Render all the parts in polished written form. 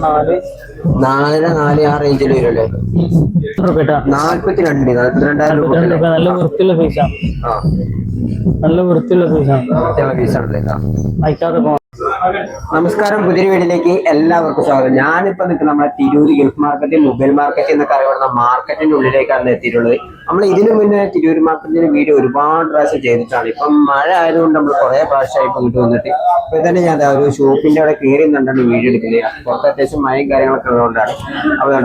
നാലര നാല് ആ റേഞ്ചിൽ വരും അല്ലേ? 42,000 രൂപ. നല്ല വൃത്തിയുള്ള പീസാണ്. നല്ല വൃത്തിയുള്ള പീസാണല്ലേ? അയക്കാതെ പോകാം. നമസ്കാരം, പുതിയ വീട്ടിലേക്ക് എല്ലാവർക്കും സ്വാഗതം. ഞാനിപ്പോ നിൽക്കുന്ന നമ്മുടെ Tirur Gulf market, mobile market എന്നൊക്കെ അറിയപ്പെടുന്ന മാർക്കറ്റിന്റെ ഉള്ളിലേക്കാണ് എത്തിയിട്ടുള്ളത്. നമ്മൾ ഇതിനു മുന്നേ തിരൂർ മാർക്കറ്റിന്റെ വീഡിയോ ഒരുപാട് പ്രാവശ്യം ചെയ്തിട്ടാണ്. ഇപ്പം മഴ ആയതുകൊണ്ട് നമ്മൾ കുറെ പ്രാവശ്യമായി വീട്ടിൽ വന്നിട്ട് ഇപ്പൊ തന്നെ ഞാൻ ഒരു ഷോപ്പിന്റെ അവിടെ കയറി നിന്നാണ് വീഡിയോ എടുക്കുന്നത്. പുറത്ത് അത്യാവശ്യം മഴയും കാര്യങ്ങളൊക്കെ ഉള്ളതുകൊണ്ടാണ്.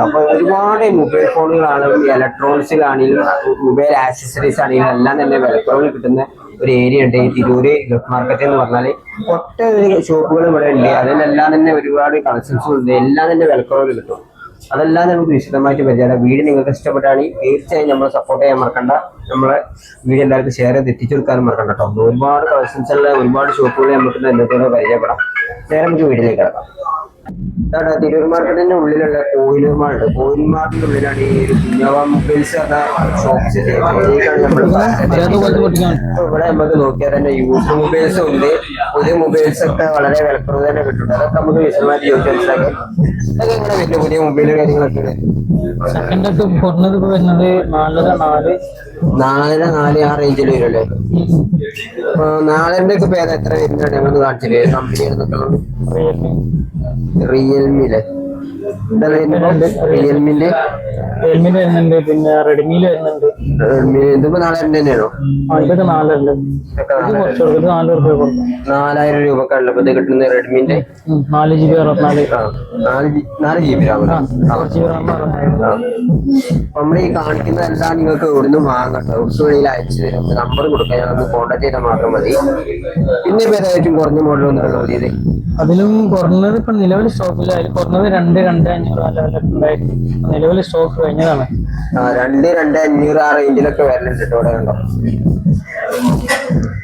അപ്പൊ ഒരുപാട് മൊബൈൽ ഫോണുകളാണെങ്കിലും ഇലക്ട്രോണിക്സിലാണെങ്കിലും മൊബൈൽ ആക്സസറീസ് ആണെങ്കിലും എല്ലാം തന്നെ വിലക്കുറവിൽ കിട്ടുന്ന ഒരു ഏരിയ ഉണ്ട് ഈ തിരൂര് ഗൾഫ് മാർക്കറ്റ് എന്ന് പറഞ്ഞാല്. ഒട്ടനവധി ഷോപ്പുകൾ ഇവിടെ ഉണ്ട്. അതിലെല്ലാം തന്നെ ഒരുപാട് കളക്ഷൻസും ഉണ്ട്. എല്ലാം തന്നെ വിലക്കുറവിൽ കിട്ടും. അതെല്ലാം നമുക്ക് വിശദമായിട്ട് പരിചയം. വീഡിയോ നിങ്ങൾക്ക് ഇഷ്ടപ്പെട്ടാണെങ്കിൽ തീർച്ചയായും നമ്മൾ സപ്പോർട്ട് ചെയ്യാൻ മറക്കണ്ട. നമ്മളെ വീഡിയോ എല്ലാവർക്കും ഷെയർ ചെയ്ത് എത്തിച്ചു കൊടുക്കാനും മറക്കണ്ട കേട്ടോ. ഒരുപാട് കളക്ഷൻസ് ഉള്ള ഒരുപാട് ഷോപ്പുകൾ നമുക്ക് എന്നത്തോടെ പരിചയപ്പെടാം. നേരെ നമുക്ക് വീഡിയോയിലേക്ക് കിടക്കാം. തിരൂർ മാർക്കറ്റിന്റെ ഉള്ളിലുള്ള കോയിലൂർ മാളുണ്ട്. കോയിലൂർ മാർക്കറ്റിന്റെ ഉള്ളിലാണ് ഈ കുഞ്ഞാവ മൊബൈൽസ് എന്ന ഷോപ്പ്സ്. ഇവിടെ നമുക്ക് നോക്കിയാൽ തന്നെ യൂസ് മൊബൈൽസും ഉണ്ട്. പുതിയ മൊബൈൽസ് ഒക്കെ വളരെ വിലക്കുറവ് തന്നെ കിട്ടുന്നുണ്ട്. അതൊക്കെ നമുക്ക് വിശദമായിട്ട് ചോദിച്ചു മനസ്സിലാക്കി. അതൊക്കെ ഇങ്ങനെ വലിയ പുതിയ മൊബൈലും കാര്യങ്ങളൊക്കെ ഉണ്ട്. നാലര നാല് ആ റേഞ്ചിൽ വരും അല്ലേ? നാലരന്റെ ഒക്കെ പേര് എത്ര വരുന്നുണ്ട് ഞങ്ങൾ കാണിച്ചില്ലേ? കമ്പനി റിയൽമിയിലെ റിയൽമിന്റെ വരുന്നുണ്ട്, പിന്നെ റെഡ്മിയിൽ വരുന്നുണ്ട്. ഇതിപ്പോ 4,000 തന്നെയാണോ? ഇതൊക്കെ 4,000 4,000 രൂപക്കാണല്ലോ ഇത് കിട്ടുന്ന റെഡ്മിന്റെ 4GB 4GB റാം. നമ്മൾ ഈ കാണിക്കുന്നതെല്ലാം നിങ്ങൾക്ക് ഇവിടുന്ന് വാങ്ങട്ടോ. ഉറുസ് വഴിയിൽ അയച്ചു തരും. നമ്പർ കൊടുക്കാൻ ഞങ്ങൾക്ക് കോൺടാക്ട് ചെയ്താൽ മാത്രം മതി. പിന്നെ ഏതായിട്ടും കുറഞ്ഞ മോഡൽ ഒന്നുമല്ലോ ഇത്. അതിലും കുറഞ്ഞത് ഇപ്പൊ നിലവിൽ സ്റ്റോക്കില്ല. അതിൽ കുറഞ്ഞത് 2,500 നിലവിൽ സ്റ്റോക്ക് കഴിഞ്ഞതാണ്. 2,500 ആ റേഞ്ചിലൊക്കെ വരുന്നുണ്ട് ഇവിടെ. കണ്ടോ,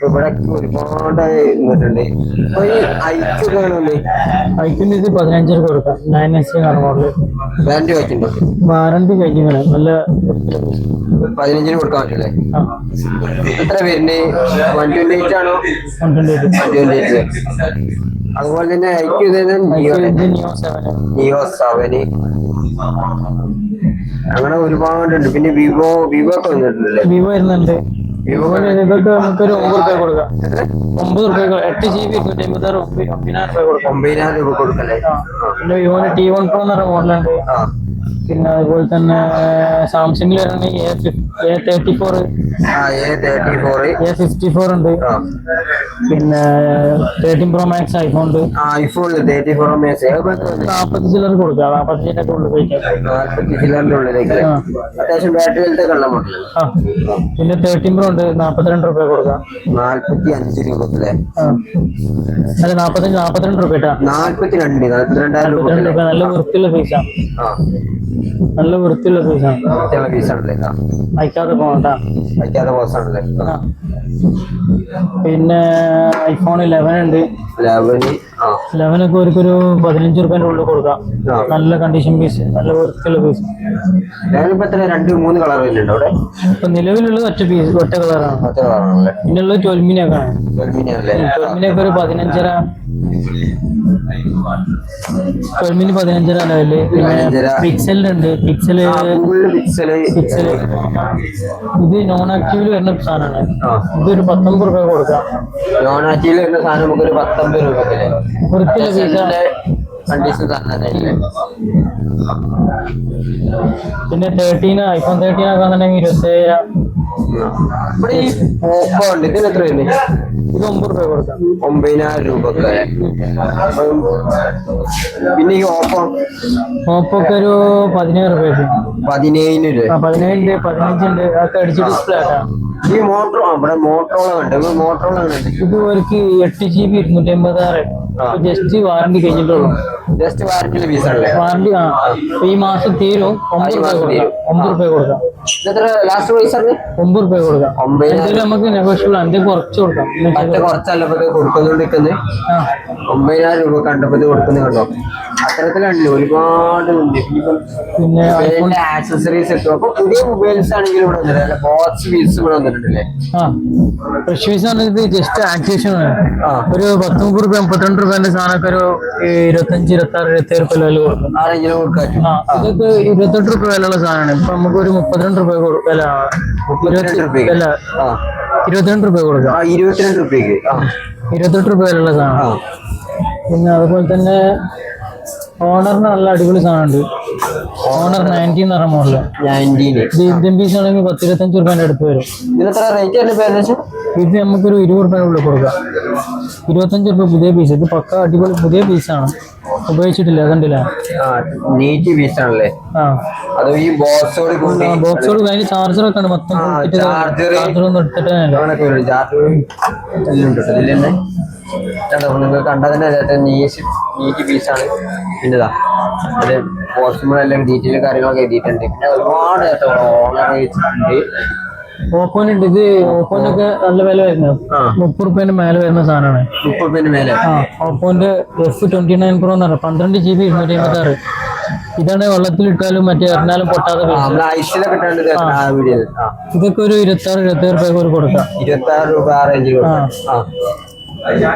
ഇവിടെ ഒരുപാട് നിന്നിട്ടുണ്ട്. അപ്പൊ ഈ ഐക്കൊക്കെ ഐക്കിന് ഇത് 15 കൊടുക്കാം. 9SC model. വാറന്റി വെച്ചിട്ടുണ്ടോ? വാറന്റി കഴിഞ്ഞാണ്. നല്ല 15 കൊടുക്കാൻ പറ്റില്ലേ? എത്ര വരുന്നത്? 128 ആണോ? 128. അതുപോലെ തന്നെ നിയോ 7 അങ്ങനെ ഒരുപാടുണ്ട്. പിന്നെ വിവോ ഒക്കെ വന്നിട്ടുണ്ടല്ലേ? വിവോ വരുന്നുണ്ട്. ഇതൊക്കെ നമുക്കൊരു 9 രൂപ കൊടുക്കാം. 9 രൂപ 8GB 256 9,000 രൂപ കൊടുക്കാം. 9,000 രൂപ കൊടുക്കല്ലേ? പിന്നെ വിവോന് T1 Pro എന്ന് പറഞ്ഞ മോഡലുണ്ട്. പിന്നെ അതുപോലെ തന്നെ സാംസങ്ങിൽ A34 A54 ഉണ്ട്. പിന്നെ 13 Pro Max ഐഫോൺ ഉണ്ട്. 34 Max 40 ചില്ലർ കൊടുക്കാം. 45 ഉള്ളിൽ പോയിക്കാം. 40 ചില്ലറിന്റെ ഉള്ളിലേക്ക് അത്യാവശ്യം ബാറ്ററി ഹെൽത്ത് ഒക്കെ ഉള്ള മോഡൽ. പിന്നെ 13 Pro ഉണ്ട്. 42 രൂപ കൊടുക്കാം. 45 രൂപ അല്ലേ? അല്ല 42 രൂപ. 42,000 രൂപ. നല്ല വൃത്തിയുള്ള പീസാണ്. നല്ല വൃത്തിയുള്ള പീസാണ്. അയക്കാതെ പോകണ്ട. പിന്നെ ഐഫോൺ 11 ഉണ്ട്. 11 ഒക്കെ ഒരു 15 രൂപേന്റെ ഉള്ളിൽ കൊടുക്കാം. നല്ല കണ്ടീഷൻ പീസ്, നല്ല വൃത്തിയുള്ള പീസ്. 2-3 കളർ വരുന്നുണ്ട് അവിടെ. ഇപ്പൊ നിലവിലുള്ളത് ഒറ്റ കളറാണ്. പിന്നുള്ളത് 12 ഒക്കെ ആണ്. 12 ഒരു 15.5 15.5 ലെവല്. പിക്സലുണ്ട്. പിക്സല് ഇത് നോൺ ആക്റ്റീവില് വരുന്ന സാധനമാണ്. ഇതൊരു 19 രൂപ കൊടുക്കാം. നോൺ ആക്റ്റീവില് വരുന്ന സാധനം നമുക്കൊരു 19 രൂപ. വൃത്തിയുള്ള പീസാണ്. പിന്നെ 13 ഐഫോൺ 13 ആക്കാന്നുണ്ടെങ്കിൽ 27,000. ഓപ്പോ ഉണ്ട്. ഇതിന് എത്ര വരുന്നത്? ഇത് 9 രൂപ കൊടുക്കാം. 9,000 രൂപ. പിന്നെ ഈ ഓപ്പോക്ക് ഒരു 17 രൂപ. 17 രൂപ. 17 15 ഉണ്ട്. അതൊക്കെ അടിച്ച് ഡിസ്പ്ലേ ആക്കാം. ഈ മോട്ടറോള ഉണ്ട്. ഇത് ഒരു 8GB 256 ജസ്റ്റ് വാറന്റി കഴിഞ്ഞിട്ടുള്ളൂ. ജസ്റ്റ് വാറന്റിയുടെ പീസാണല്ലേ? വാറന്റി ഈ മാസം തീരും. 9 രൂപ കൊടുക്കാം. ഇതെത്ര ലാസ്റ്റ് പ്രൈസ് ആണ്? 9 രൂപ കൊടുക്കാം. 9,000. എന്തായാലും നമുക്ക് നെഗോഷ്യബിൾ ആണ്, കുറച്ച് കൊടുക്കാം. മറ്റേ കുറച്ചല്ലപ്പോ കൊടുക്കുന്നുണ്ടിരിക്കുന്നത്. 9,000 രൂപ കണ്ടപ്പോ കൊടുക്കുന്നത് കണ്ടോ. അത്തരത്തിലാണല്ലോ ഒരുപാട് ഉണ്ട്. പിന്നെ ആക്സസറീസ് എത്തും. അപ്പൊ പുതിയ മൊബൈൽസ് ആണെങ്കിലും ഇവിടെ വന്നിട്ടുണ്ട്, ബോക്സ് പീസ് ഇവിടെ വന്നിട്ടുണ്ടല്ലേ. ഫ്രഷ് പീസ് ആണ്. ഇത് ജസ്റ്റ് ആക്ടിവേഷൻ ആണ്. ഒരു 10-30 രൂപ 32 രൂപേന്റെ സാധനമൊക്കെ ഒരു 25, 26, 27 രൂപ വില കൊടുക്കും. ആ റേഞ്ചിൽ കൊടുക്കാൻ. ഇതൊക്കെ 28 രൂപ വിലയുള്ള സാധനമാണ്. ഇപ്പൊ നമുക്ക് ഒരു 32 രൂപ വില, 22 രൂപയ്ക്ക്. 22 രൂപ കൊടുക്കാം. 22 രൂപയ്ക്ക് 28 രൂപ വിലയുള്ള സാധനം. പിന്നെ അതുപോലെ തന്നെ ഓണറിന് നല്ല അടിപൊളി സാധനമുണ്ട്. ഓണർ 19 എന്ന് പറഞ്ഞ മോഡല്. ഇത് ഇന്ത്യൻ പീസ് ആണെങ്കിൽ 10-25 രൂപേന്റെ അടുത്ത് വരും. ഇത് നമുക്കൊരു 20 രൂപയുടെ ഉള്ളിൽ കൊടുക്കാം. 25 രൂപ പുതിയ പീസ്. ഇത് പക്ക അടിപൊളി പുതിയ പീസാണ്, ഉപയോഗിച്ചിട്ടില്ല. അതുകൊണ്ടില്ല, നീറ്റ് പീസ് ആണല്ലേ. അത് ഈ ബോക്സോട് അതിന് ചാർജറൊക്കെ ഉണ്ട്. മൊത്തം ചാർജറൊന്നും എടുത്തിട്ട് നിങ്ങൾ കണ്ടാൽ തന്നെ നീറ്റ് പീസാണ്. പിന്നെതാ അത് പോസ്റ്റ്മെല്ലാം ഡീറ്റെയിൽ കാര്യങ്ങളൊക്കെ എഴുതിയിട്ടുണ്ട്. പിന്നെ ഒരുപാട് ഓണർ വെച്ചിട്ടുണ്ട്. ഓപ്പോനുണ്ട്. ഇത് ഓപ്പോനൊക്കെ നല്ല വില വരുന്നത് 30 രൂപേന്റെ മേലെ വരുന്ന സാധനമാണ്. 30 രൂപേന്റെ മേലെ. ഓപ്പോന്റെ F29 Pro എന്ന് പറഞ്ഞാൽ 12 GB 256. ഇതാണ് വെള്ളത്തിലിട്ടാലും മറ്റേ എറിഞ്ഞാലും പൊട്ടാതെ. ഇതൊക്കെ ഒരു 26-27 രൂപ കൊടുക്കാം. 26 രൂപ റേഞ്ചിൽ. പിന്നെ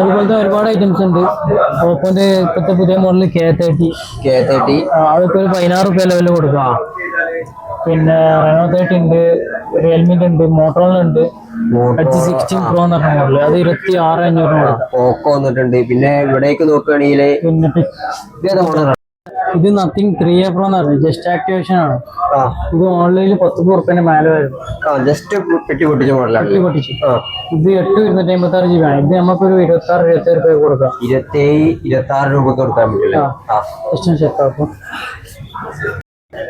അതുപോലത്തെ ഒരുപാട് ഐറ്റംസ് ഉണ്ട്. ഓപ്പോന്റെ ഇപ്പോഴത്തെ പുതിയ മോഡൽ K30. അതൊക്കെ ഒരു 16 രൂപ ലെവലിൽ കൊടുക്കാം. പിന്നെ Reno 30 ഉണ്ട്, റിയൽമിന്റെ ഉണ്ട്, മോട്ടോറോളുണ്ട്. H16 Pro എന്ന് പറഞ്ഞ മോഡല്, അത് 26,500 പോക്കോ വന്നിട്ടുണ്ട്. പിന്നെ ഇവിടേക്ക് നോക്കുകയാണെങ്കിൽ പിന്നെ ഇത് നത്തിങ് 3A Pro എന്ന് പറഞ്ഞു, ജസ്റ്റ് ആക്ടിവേഷൻ ആണ്. ഇത് ഓൺലൈനിൽ 10 രൂപേന്റെ മേലെ വരും. ജസ്റ്റ് പെട്ടി പൊട്ടിച്ച മോഡലാണ്. ഇത് 8 GB ആണ്. ഇത് നമുക്കൊരു 26-27 രൂപ കൊടുക്കാം. 27-26 രൂപ കൊടുക്കാൻ പറ്റില്ല.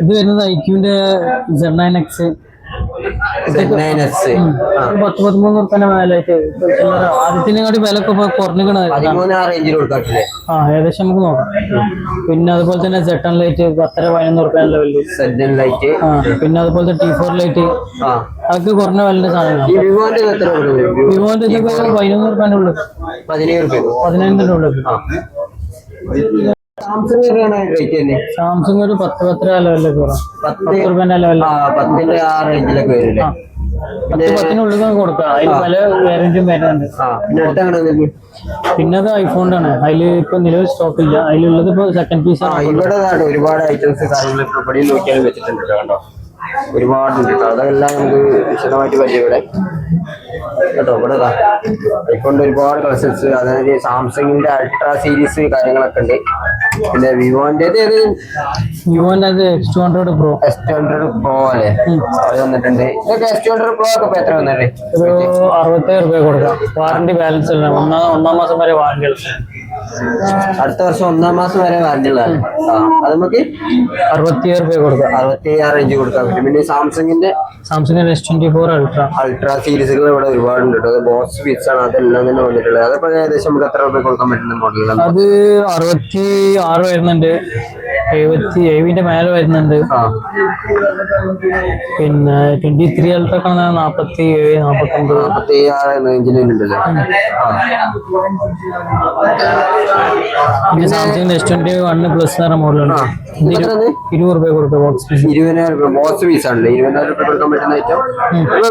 ഇത് വരുന്നത് iQന്റെ Z9X. 10-13 രൂപേന്റെ മേലായിട്ട്. ആദ്യത്തിനെക്കാട്ടി വില ഒക്കെ കുറഞ്ഞിക്കണ. ഏകദേശം നമുക്ക് നോക്കാം. പിന്നെ അതുപോലെ തന്നെ Z10 ലൈറ്റ് 10-11 രൂപ ലെവലില്. പിന്നെ അതുപോലത്തെ T4 ലൈറ്റ്, അതൊക്കെ കുറഞ്ഞ വിലന്റെ സാധനമാണ്. വിവോന്റെ ഇതൊക്കെ 11 രൂപേന്റെ ഉള്ളിൽ, 15 ഉള്ളിൽ. സാംസങ് ഒരു 10-10 ലെവലിലേക്ക് വരാം. 10 രൂപേന്റെ ലെവലിൽ 10ന്റെ ആ റേഞ്ചിലൊക്കെ വരില്ലേ. 10-10 കൊടുക്കാം. അതിന് പല വേരിയന്റും വരുന്നുണ്ട്. പിന്നെ അത് ഐഫോണിന്റെ ആണ്. അതിൽ ഇപ്പൊ നിലവിൽ സ്റ്റോക്ക് ഇല്ല. അതിലുള്ളത് ഇപ്പൊ സെക്കൻഡ് പീസ് ആണ്. ഇവിടെ ഒരുപാട് ഐറ്റംസ് കാര്യങ്ങൾ ഇവിടെ നോക്കിയാൽ വെച്ചിട്ടുണ്ട് കേട്ടോ. ഒരുപാടുണ്ട് കേട്ടോ. അതെല്ലാം നമുക്ക് വിശദമായിട്ട് പരിചയപ്പെടാം കേട്ടോ. ഇവിടെ ഐഫോണിന്റെ ഒരുപാട് കളക്ഷൻസ്, അതായത് സാംസങ്ങിന്റെ അൾട്രാ സീരീസ് കാര്യങ്ങളൊക്കെ ഉണ്ട്. പിന്നെ വിവോന്റെ X200 Pro. S200 Pro അല്ലേ, അത് വന്നിട്ടുണ്ട്. ഇതൊക്കെ S200 Pro ഒക്കെ എത്ര വന്നിട്ട്? ഒരു 67 രൂപ കൊടുക്കാം. വാറന്റി ബാലൻസ് അല്ല, ഒന്നാം മാസം വരെ വാറന്റി. അടുത്ത വർഷം 1-ാം മാസം വരെ വാറന്റി ഉള്ളതാണ്. അത് നമുക്ക് 67 രൂപ കൊടുക്കാം. 67 റേഞ്ച് കൊടുക്കാൻ പറ്റും. പിന്നെ സാംസങ്ങിന്റെ S24 അൾട്രാ സീരീസുകൾ ഇവിടെ ഒരുപാടുണ്ട് കേട്ടോ. അത് ബോക്സ് പീസ് ആണ്, അതെല്ലാം തന്നെ വന്നിട്ടുള്ളത്. അതപ്പോ ഏകദേശം നമുക്ക് എത്ര രൂപ കൊടുക്കാൻ പറ്റുന്ന മോഡലാണ്? അത് 66 വരുന്നുണ്ട്, 70 മേലെ വരുന്നുണ്ട്. പിന്നെ 23 അൾട്രാ 47, 49, 46 റേഞ്ചിലുണ്ടല്ലോ. പിന്നെ സാംസങ് S21 പ്ലസ് എന്ന മോഡലാണ്. 20 രൂപ കൊടുക്കുക. ബോക്സ് പീസ് 20,000 രൂപ ബോക്സ് പീസ് ആണല്ലേ. 20,000 രൂപ കൊടുക്കാൻ പറ്റുന്ന ഐറ്റം.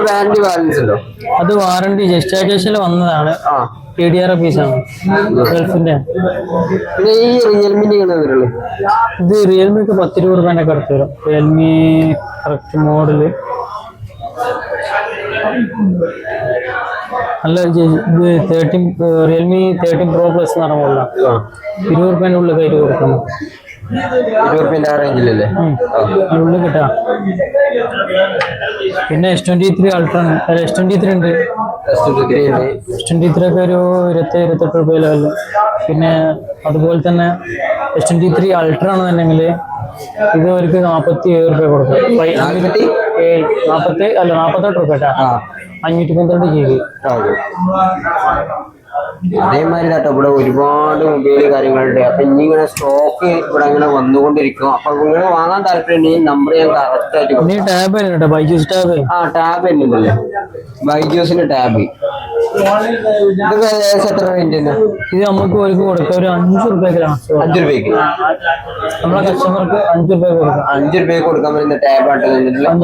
വാറന്റി ബാലൻസ് ഉണ്ടോ? അത് വാറന്റി ജസ്റ്റ് ആക്ടിവേഷനിൽ വന്നതാണ്. KDR പീസാണ്, ഗൾഫിന്റെ. പിന്നെ ഈ റിയൽമിന്റെ ഇത് റിയൽമിക്ക് 10-20 രൂപേന്റെ ഒക്കെ അടുത്ത് വരും. റിയൽമി കറക്റ്റ് മോഡല് നല്ല. ഇത് റിയൽമി 13 Pro Plus എന്ന് പറഞ്ഞ മോഡലാണ്. 20 രൂപേന്റെ ഉള്ളിൽ കയ്യിൽ കൊടുക്കണം. 20 രൂപ റേഞ്ചിലല്ലേ ഉള്ളിൽ കിട്ടാം. പിന്നെ S23 അൾട്രാ ഉണ്ട്. S23 ഉണ്ട്. S23 ഒക്കെ ഒരു 27-28 രൂപ ലെവലില്. പിന്നെ അതുപോലെ തന്നെ S23 അൾട്രാ ആണെന്നുണ്ടെങ്കിൽ ഇത് അവർക്ക് 47 രൂപ കൊടുക്കും. 48 രൂപ കേട്ടാ. 512 GB. അതേമാതിരി കേട്ടോ ഇവിടെ ഒരുപാട് മൊബൈൽ കാര്യങ്ങളുണ്ട്. അപ്പൊ ഇനി ഇങ്ങനെ സ്റ്റോക്ക് ഇവിടെ അങ്ങനെ വന്നുകൊണ്ടിരിക്കും. അപ്പൊ നിങ്ങൾ വാങ്ങാൻ താല്പര്യം ഈ നമ്പർ ഞാൻ കറക്റ്റ് ആയിട്ട് ടാബ് കേട്ടോ, ബൈജൂസ് ടാബ്. ടാബ് തന്നെയല്ലേ, ബൈജൂസിന്റെ ടാബ്. ഇത് ഏകദേശം എത്ര റേഞ്ച്? ഇത് നമുക്ക് ഒരു കൊടുക്കാം ഒരു 5 രൂപയ്ക്കാണ്. 5 രൂപയ്ക്ക് നമ്മളെ കസ്റ്റമർക്ക് 5 രൂപ കൊടുക്കാം. 5 രൂപയ്ക്ക് കൊടുക്കാൻ പറ്റുന്ന ടാബ് ആയിട്ട്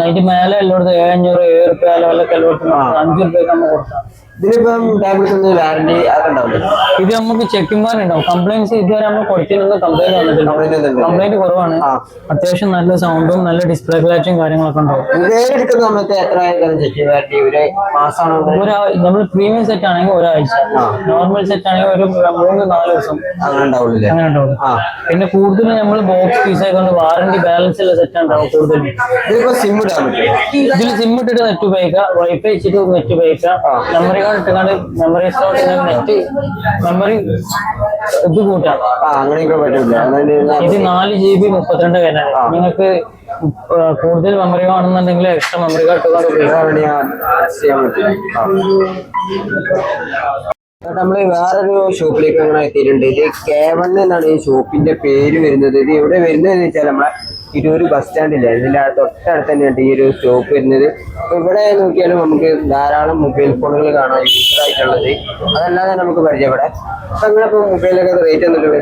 അതിന്റെ മേലെ എല്ലായിടത്തും 700 രൂപ ലെവലൊക്കെ എല്ലായിടത്തും 5 രൂപയ്ക്ക് നമ്മൾ കൊടുക്കാം. ഇതിലിപ്പം ടാബ്ലറ്റ് വാറന്റി അതൊക്കെ ഉണ്ടാവില്ല. ഇത് നമുക്ക് ചെക്കിംഗ് വാറന്റി ഉണ്ടാവും. കംപ്ലൈൻസ് ഇതുവരെ നമ്മൾ കൊടുത്തിരുന്ന കംപ്ലൈന്റ് വന്നിട്ടില്ല. കംപ്ലൈന്റ് കുറവാണ്. അത്യാവശ്യം നല്ല സൗണ്ടും നല്ല ഡിസ്പ്ലേ ക്ലാരിറ്റിയും കാര്യങ്ങളൊക്കെ ഉണ്ടാവും. എടുക്കുന്ന സമയത്ത് എത്ര ചെക്കിംഗ് വാറന്റി? ഒരു മാസമാണോ? നമ്മൾ പ്രീമിയം സെറ്റ് ആണെങ്കിൽ ഒരാഴ്ച, നോർമൽ സെറ്റ് ആണെങ്കിൽ ഒരു 3-4 ദിവസം അങ്ങനെ ഉണ്ടാവുള്ളൂ. അങ്ങനെ ഉണ്ടാവും. പിന്നെ കൂടുതൽ നമ്മൾ ബോക്സ് പീസ് ആയതുകൊണ്ട് വാറന്റി ബാലൻസ് ഉള്ള സെറ്റ് ഉണ്ടാവും കൂടുതലും. ഇതിപ്പോ സിം ഇടാൻ പറ്റും. ഇതിൽ സിം ഇട്ടിട്ട് നെറ്റ് ഉപയോഗിക്കാം, വൈഫൈ വെച്ചിട്ട് നെറ്റ് ഉപയോഗിക്കാം, മെമ്മറി കാർഡ് ഇട്ടുകൊണ്ട് മെമ്മറി സ്ലോട്ട് നെറ്റ് മെമ്മറി ഇത് കൂട്ടാം. അങ്ങനെയൊക്കെ പറ്റില്ല. ഇത് 4 GB 32 കഴിഞ്ഞാൽ നിങ്ങൾക്ക് കൂടുതൽ മെമ്മറി വേണമെന്നുണ്ടെങ്കിൽ എക്സ്ട്രാ മെമ്മറി കാർഡ് നമ്മള് വേറൊരു ഷോപ്പിലേക്ക് അങ്ങനെ എത്തിയിട്ടുണ്ട്. ഇത് K1 എന്നാണ് ഈ ഷോപ്പിന്റെ പേര് വരുന്നത്. ഇത് എവിടെ വരുന്നത് വെച്ചാൽ നമ്മളെ തിരൂർ ബസ് സ്റ്റാൻഡില്ലേ, ഇതിന്റെ തൊട്ടടുത്ത് തന്നെയാണ് ഈ ഒരു ഷോപ്പ് വരുന്നത്. അപ്പൊ ഇവിടെ നോക്കിയാലും നമുക്ക് ധാരാളം മൊബൈൽ ഫോണുകൾ കാണാം യൂസർ ആയിട്ടുള്ളത്. അതല്ലാതെ നമുക്ക് പരിചയപ്പെടാം. അപ്പൊ നിങ്ങളിപ്പോ മൊബൈലൊക്കെ റേറ്റ് വന്നിട്ടുള്ളത്?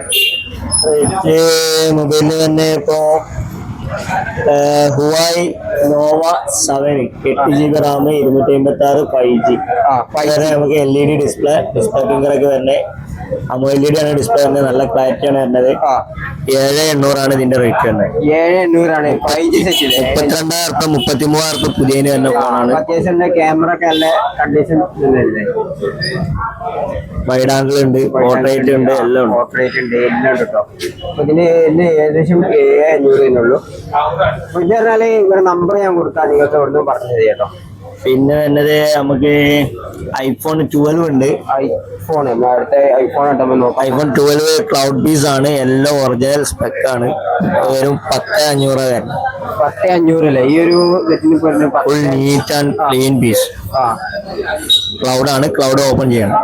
മൊബൈലിന് തന്നെ ഇപ്പോ ഹുവായി നോവ 7 8 GB റാം 256 5G. നമുക്ക് LED ഡിസ്പ്ലേ ഫിംഗറൊക്കെ വരുന്നത്. AMOLED ആണ് ഡിസ്പ്ലേ വരുന്നത്. നല്ല ക്ലാരിറ്റി ആണ് വരുന്നത്. 7800 ആണ് ഇതിന്റെ റേറ്റ് വരുന്നത്. 7800 ആണ് 5G സെറ്റ്. 32,000 33,000 പുതിയതിന് വരുന്ന ഫോണാണ്. അത്യാവശ്യം ക്യാമറ ഒക്കെ നല്ല കണ്ടീഷൻ വൈഡ് ആംഗിൾ ഉണ്ട്, പോർട്രേറ്റ് ഉണ്ട്, എല്ലാം ഉണ്ട്. പോർട്രേറ്റ് ഉണ്ട്, എല്ലാം ഉണ്ട് കേട്ടോ. അപ്പൊ ഇതിന് ഏകദേശം 7500 ഉള്ളൂ. അപ്പൊ ഇത് പറഞ്ഞാല് ഇവരുടെ നമ്പർ ഞാൻ കൊടുത്താൽ നിങ്ങൾക്ക് ഇവിടുന്ന് പറഞ്ഞു കേട്ടോ. പിന്നെ വരുന്നത് നമുക്ക് iPhone 12 ഉണ്ട്. ഐഫോൺ അടുത്ത ഐഫോൺ ആയിട്ട് നോക്കാം. iPhone 12 ക്ലൗഡ് പീസ് ആണ്, എല്ലാം ഒറിജിനൽ സ്പെക് ആണ്. വെറും 10,500 വരുന്നത്. 10,500 അല്ലേ ഈ ഒരു full neat and clean piece. Cloud ആണ്, ക്ലൗഡ് ഓപ്പൺ ചെയ്യണം.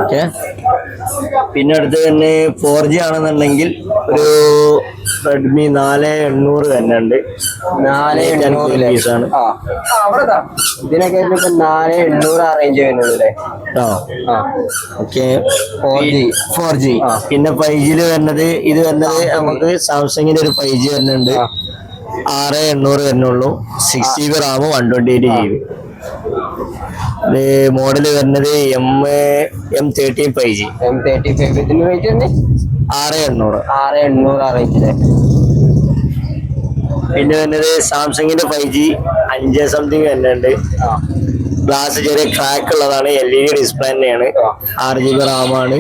ഓക്കെ. പിന്നെ അടുത്ത് തന്നെ 4G ആണെന്നുണ്ടെങ്കിൽ ഒരു റെഡ്മി 4800 തന്നെ ഉണ്ട്. 4800 പീസാണ്. ഇതിനൊക്കെ 4800 അറേഞ്ച് ചെയ്യുന്നത്. ഓക്കെ. 4G. പിന്നെ 5G വരുന്നത് ഇത് വരുന്നത് നമുക്ക് സാംസങ്ങിന്റെ ഒരു 5G വരുന്നുണ്ട്. 6800 വരുന്നുള്ളൂ. 6 GB റാം 128 GB. മോഡല് വരുന്നത് M13 5G. M35 ഇതിന് റേറ്റ് തന്നെ 6800 അറേഞ്ച്. പിന്നെ വരുന്നത് സാംസങ്ങിന്റെ 5G 5 സംതിങ് വരുന്നുണ്ട്. ഗ്ലാസ് ചെറിയ ക്രാക്ക് ഉള്ളതാണ്. LED ഡിസ്പ്ലേ തന്നെയാണ്. 6 GB റാം ആണ്.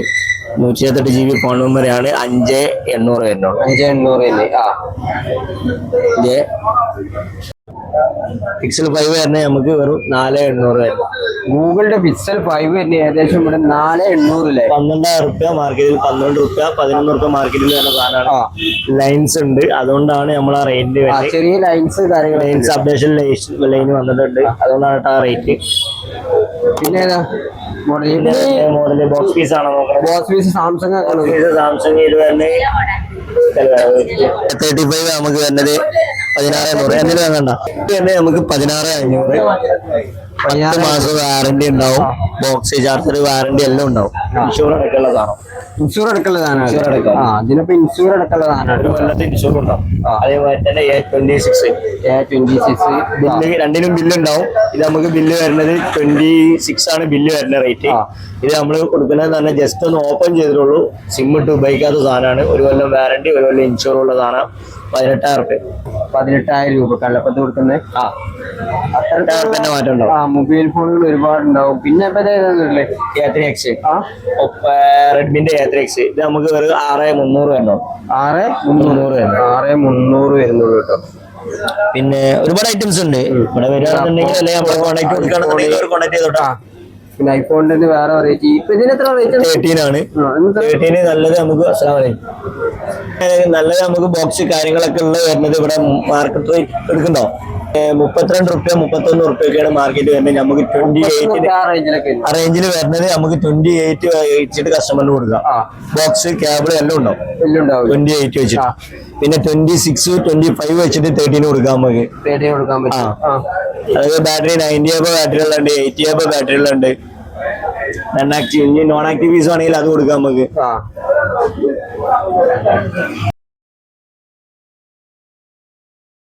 128 GB ഫോൺ മെമ്മറിയാണ്. 5800 വരുന്നുള്ളൂ. 5800 തന്നെ. Pixel 5 വരുന്നത് നമുക്ക് വെറും 4800 വരും. ഗൂഗിളിന്റെ Pixel 5 വരുന്നത് ഏകദേശം ഇവിടെ 4800 അല്ലേ. 12,000 രൂപ മാർക്കറ്റിൽ, 12 രൂപ 11 രൂപ മാർക്കറ്റിൽ വരുന്ന സാധനമാണ്. ലൈൻസ് ഉണ്ട്, അതുകൊണ്ടാണ് നമ്മൾ ആ റേറ്റ് വരുന്നത്. ചെറിയ ലൈൻസ് കാര്യങ്ങൾ, ലൈൻസ് അപ്ഡേഷൻ ലൈൻ വന്നിട്ടുണ്ട്, അതുകൊണ്ടാണ് ആ റേറ്റ്. പിന്നെ മോഡല് ബോക്സ് പീസ് ആണോ നോക്കുന്നത്? ബോക്സ് പീസ് സാംസങ് സാംസങ് ഇത് വരുന്നത് 35 നമുക്ക് വരുന്നത് 16,000. എന്നിട്ട് വേണ്ട നമുക്ക് 16,500. 10 മാസം വാറന്റി ഉണ്ടാവും. ബോക്സ് ചാർജർ വാറന്റി എല്ലാം ഉണ്ടാവും. ഇൻഷൂർ അടക്കമുള്ളതാണ്. ഇൻഷൂർ അടക്കമുള്ളതാണ്. ഇതിനിപ്പോ ഇൻഷൂർ അടക്കമുള്ളതാണ്. ഒരു കൊല്ലത്തെ ഇൻഷൂർ ഉണ്ടാവും. അതേപോലെ തന്നെ A26 ബില്ല് രണ്ടിനും ബില്ല് ഉണ്ടാവും. ഇത് നമുക്ക് ബില്ല് വരുന്നത് 26 ആണ് ബില്ല് വരുന്ന റേറ്റ്. ഇത് നമ്മൾ കൊടുക്കുന്നത് തന്നെ ജസ്റ്റ് ഒന്ന് ഓപ്പൺ ചെയ്തിട്ടുള്ളൂ. സിം ഇട്ട് ഉപയോഗിക്കാത്ത സാധനമാണ്. ഒരു കൊല്ലം വാറന്റി, ഒരു കൊല്ലം ഇൻഷൂർ ഉള്ള സാധനം. 18,000 രൂപ കള്ളപ്പത്ത് കൊടുക്കുന്നത്. അത്ര തന്നെ മാറ്റം ഉണ്ടാവും. മൊബൈൽ ഫോണുകൾ ഒരുപാടുണ്ടാവും. പിന്നെ A3X, റെഡ്മിന്റെ A3X ഇത് നമുക്ക് വെറും 6,300 വരുന്നുള്ളൂ. 6,300 വരുന്നുള്ളൂ കേട്ടോ. പിന്നെ ഒരുപാട് ഐറ്റംസ് ഉണ്ട് ഇവിടെ വരികയാണെന്നുണ്ടെങ്കിൽ, അല്ലെങ്കിൽ നമ്മൾ കോൺടാക്ട് കൊടുക്കുകയാണെന്നുണ്ടെങ്കിൽ കോൺടാക്ട് ചെയ്തോട്ടാ. പിന്നെ ഐഫോണിന്റെ വേറെ വെറൈറ്റി ഇപ്പൊ ഇതിന് എത്ര റേറ്റ്? 13 ആണ്. 13 നല്ലത് നമുക്ക് നല്ലത് നമുക്ക് ബോക്സ് കാര്യങ്ങളൊക്കെ ഉള്ളത് വരുന്നത് ഇവിടെ മാർക്കറ്റ് റേറ്റ് എടുക്കണ്ടോ? 32 റുപ്യ 31 റുപ്യൊക്കെയാണ് മാർക്കറ്റ് വരുന്നത്. നമുക്ക് 28 ആ റേഞ്ചിലൊക്കെ ഉണ്ട്. ആ റേഞ്ചിൽ വരുന്നത് നമുക്ക് 28 വെച്ചിട്ട് കസ്റ്റമറിന് കൊടുക്കാം. ബോക്സ് കേബിൾ എല്ലാം ഉണ്ടാവും. എല്ലാം ഉണ്ടാവും. 28 വെച്ചിട്ട്. പിന്നെ 26 25 വെച്ചിട്ട് 13 കൊടുക്കാം നമുക്ക്. 30 കൊടുക്കാൻ പറ്റും. അതായത് ബാറ്ററി 90 ആബ് ബാറ്ററികളുണ്ട്, 80 ആബ് ബാറ്ററികളുണ്ട്. നോൺ ആക്റ്റീവ് പീസ് ആണെങ്കിൽ അത് കൊടുക്കാം നമുക്ക്.